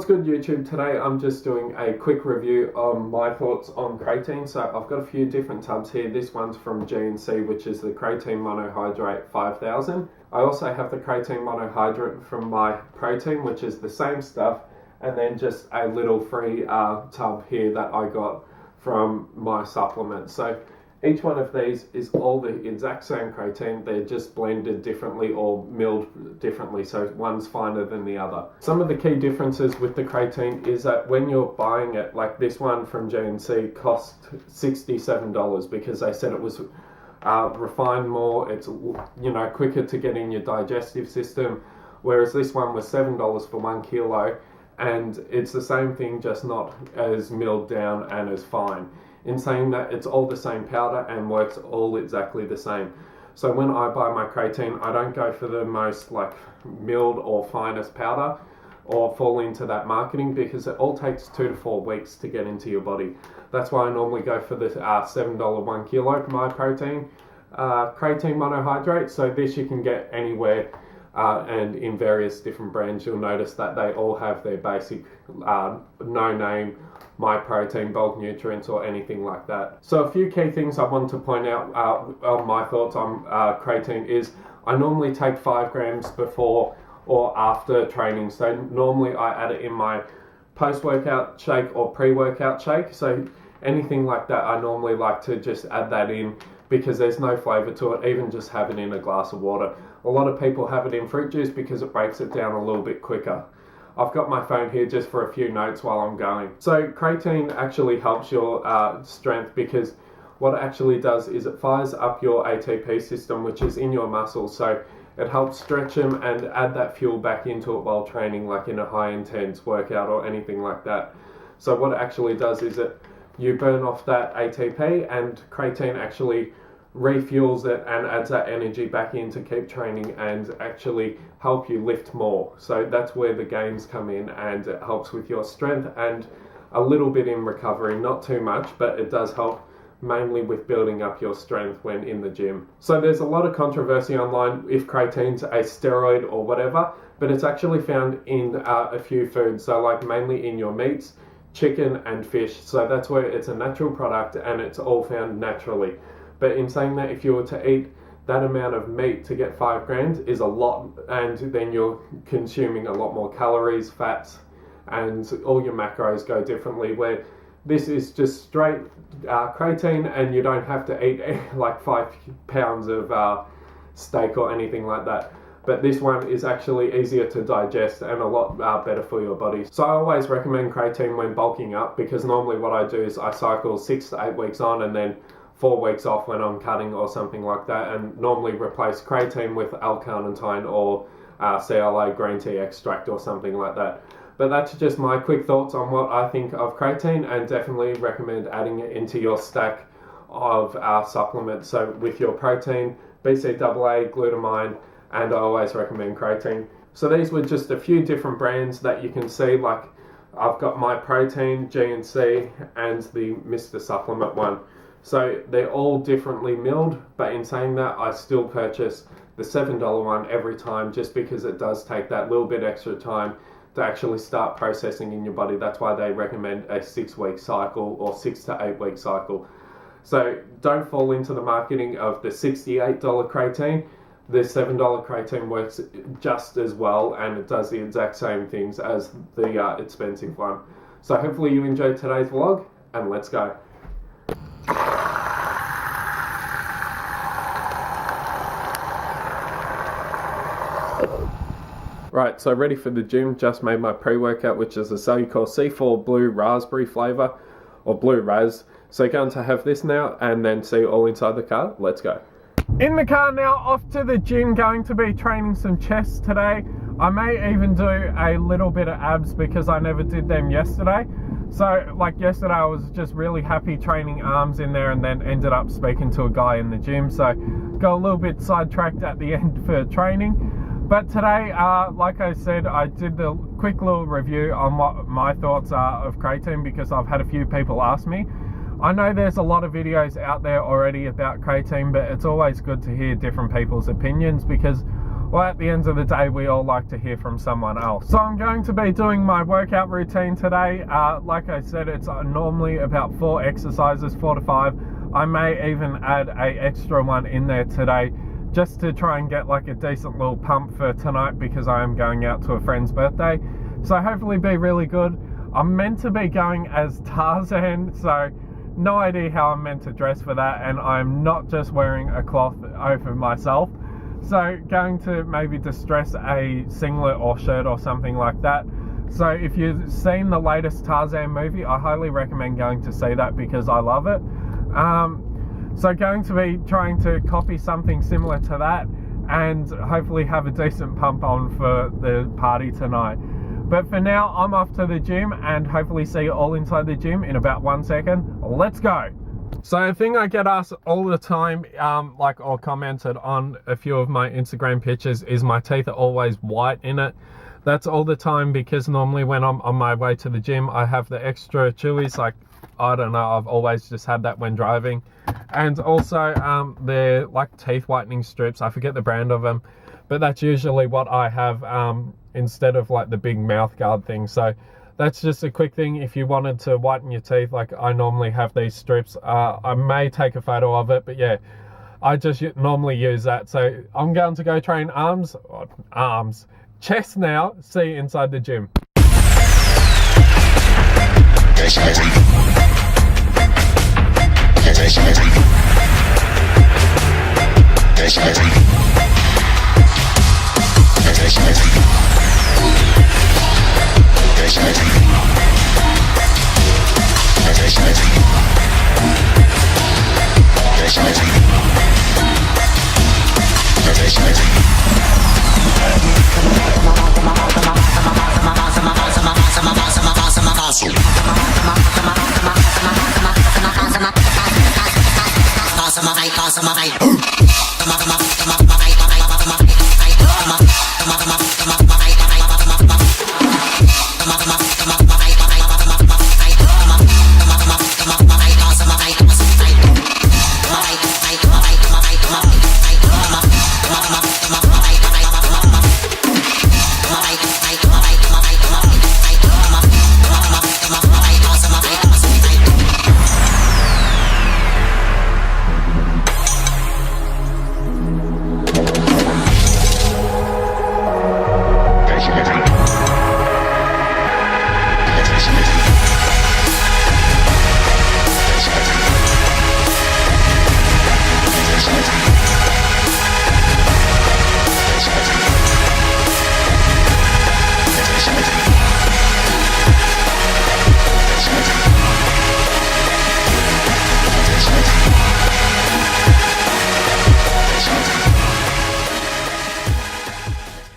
What's good, YouTube? Today I'm just doing a quick review on my thoughts on creatine. So I've got a few different tubs here. This one's from G&C, which is the creatine monohydrate 5000. I also have the creatine monohydrate from my protein, which is the same stuff, and then just a little free tub here that I got from my supplement. So each one of these is all the exact same creatine. They're just blended differently or milled differently, so one's finer than the other. Some of the key differences with the creatine is that when you're buying it, like this one from G&C cost $67 because they said it was refined more, it's quicker to get in your digestive system, whereas this one was $7 for 1 kilo, and it's the same thing, just not as milled down and as fine. In saying that, it's all the same powder and works all exactly the same. So when I buy my creatine, I don't go for the most milled or finest powder or fall into that marketing, because it all takes 2 to 4 weeks to get into your body. That's why I normally go for the $7 1 kilo my protein creatine monohydrate. So this you can get anywhere and in various different brands. You'll notice that they all have their basic no name my protein, bulk nutrients, or anything like that. So a few key things I want to point out on my thoughts on creatine is I normally take 5 grams before or after training. So normally I add it in my post-workout shake or pre-workout shake. So anything like that, I normally like to just add that in because there's no flavor to it, even just have it in a glass of water. A lot of people have it in fruit juice because it breaks it down a little bit quicker. I've got my phone here just for a few notes while I'm going. So creatine actually helps your strength, because what it actually does is it fires up your ATP system, which is in your muscles. So it helps stretch them and add that fuel back into it while training, like in a high intense workout or anything like that. So what it actually does is you burn off that ATP, and creatine actually refuels it and adds that energy back in to keep training and actually help you lift more. So that's where the gains come in, and it helps with your strength and a little bit in recovery, not too much, but it does help mainly with building up your strength when in the gym. So there's a lot of controversy online if creatine's a steroid or whatever, but it's actually found in a few foods, so like mainly in your meats, chicken and fish. So that's where it's a natural product and it's all found naturally. But in saying that, if you were to eat that amount of meat to get 5 grams is a lot, and then you're consuming a lot more calories, fats, and all your macros go differently, where this is just straight creatine, and you don't have to eat like 5 pounds of steak or anything like that. But this one is actually easier to digest and a lot better for your body. So I always recommend creatine when bulking up, because normally what I do is I cycle 6 to 8 weeks on and then 4 weeks off when I'm cutting or something like that, and normally replace creatine with L-carnitine or CLA green tea extract or something like that. But that's just my quick thoughts on what I think of creatine, and definitely recommend adding it into your stack of supplements. So with your protein, BCAA, glutamine, and I always recommend creatine. So these were just a few different brands that you can see, like I've got my protein, G&C, and the Mr. Supplement one. So they're all differently milled, but in saying that, I still purchase the $7 one every time, just because it does take that little bit extra time to actually start processing in your body. That's why they recommend a 6-week cycle or 6 to 8 week cycle. So don't fall into the marketing of the $68 creatine. The $7 creatine works just as well, and it does the exact same things as the expensive one. So hopefully you enjoyed today's vlog, and let's go. Right, so ready for the gym. Just made my pre-workout, which is a Cellucor C4 blue raspberry flavour, or blue raz. So going to have this now, and then see you all inside the car. Let's go. In the car now, off to the gym, going to be training some chest today. I may even do a little bit of abs because I never did them yesterday. So like yesterday, I was just really happy training arms in there, and then ended up speaking to a guy in the gym. So got a little bit sidetracked at the end for training. But today, like I said, I did the quick little review on what my thoughts are of creatine, because I've had a few people ask me. I know there's a lot of videos out there already about creatine, but it's always good to hear different people's opinions, because well, at the end of the day, we all like to hear from someone else. So I'm going to be doing my workout routine today. Like I said, it's normally about 4 exercises, 4 to 5. I may even add a extra one in there today, just to try and get like a decent little pump for tonight, because I am going out to a friend's birthday. So hopefully be really good. I'm meant to be going as Tarzan, so no idea how I'm meant to dress for that, and I'm not just wearing a cloth over myself. So going to maybe distress a singlet or shirt or something like that. So if you've seen the latest Tarzan movie, I highly recommend going to see that because I love it. So going to be trying to copy something similar to that and hopefully have a decent pump on for the party tonight. But for now, I'm off to the gym and hopefully see you all inside the gym in about 1 second. Let's go. So a thing I get asked all the time, or commented on a few of my Instagram pictures, is my teeth are always white in it. That's all the time because normally when I'm on my way to the gym, I have the extra chewies. Like, I don't know, I've always just had that when driving. And also the like teeth whitening strips, I forget the brand of them, but that's usually what I have instead of like the big mouth guard thing. So that's just a quick thing. If you wanted to whiten your teeth, like I normally have these strips. I may take a photo of it, but yeah, I just normally use that. So I'm going to go train chest now. See you inside the gym.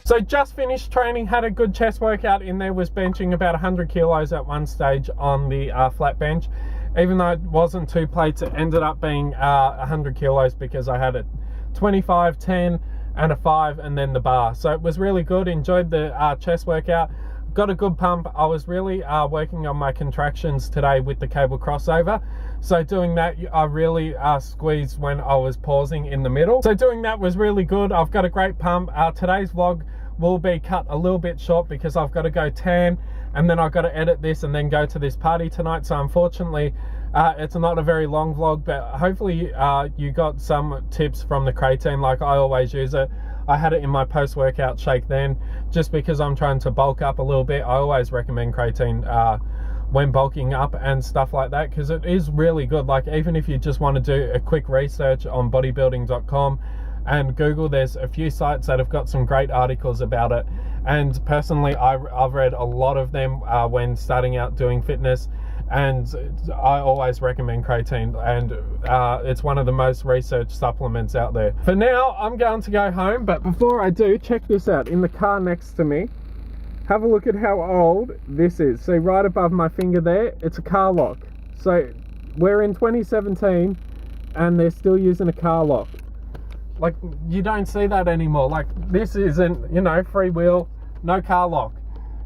So just finished training, had a good chest workout in there, was benching about 100 kilos at one stage on the flat bench. Even though it wasn't 2 plates, it ended up being 100 kilos because I had a 25, 10 and a 5 and then the bar. So it was really good, enjoyed the chest workout, got a good pump. I was really working on my contractions today with the cable crossover. So doing that, I really squeezed when I was pausing in the middle. So doing that was really good. I've got a great pump. Today's vlog will be cut a little bit short because I've got to go tan and then I've got to edit this and then go to this party tonight. So unfortunately, it's not a very long vlog, but hopefully you got some tips from the creatine. Like I always use it. I had it in my post-workout shake then, just because I'm trying to bulk up a little bit. I always recommend creatine when bulking up and stuff like that, because it is really good. Like even if you just want to do a quick research on bodybuilding.com and Google, there's a few sites that have got some great articles about it. And personally, I've read a lot of them when starting out doing fitness, and I always recommend creatine, and it's one of the most researched supplements out there. For now, I'm going to go home, but before I do, check this out. In the car next to me, have a look at how old this is. See right above my finger there, it's a car lock. So we're in 2017 and they're still using a car lock. Like, you don't see that anymore. Like, this isn't, you know, free wheel, no car lock.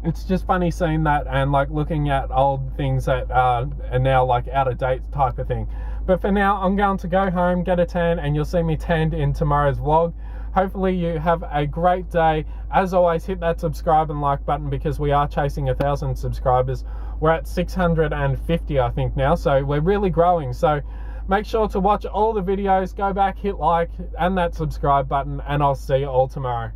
It's just funny seeing that and like looking at old things that are now like out of date type of thing. But for now, I'm going to go home, get a tan, and you'll see me tanned in tomorrow's vlog. Hopefully you have a great day. As always, hit that subscribe and like button because we are chasing 1,000 subscribers. We're at 650, I think, now, so we're really growing. So make sure to watch all the videos, go back, hit like and that subscribe button, and I'll see you all tomorrow.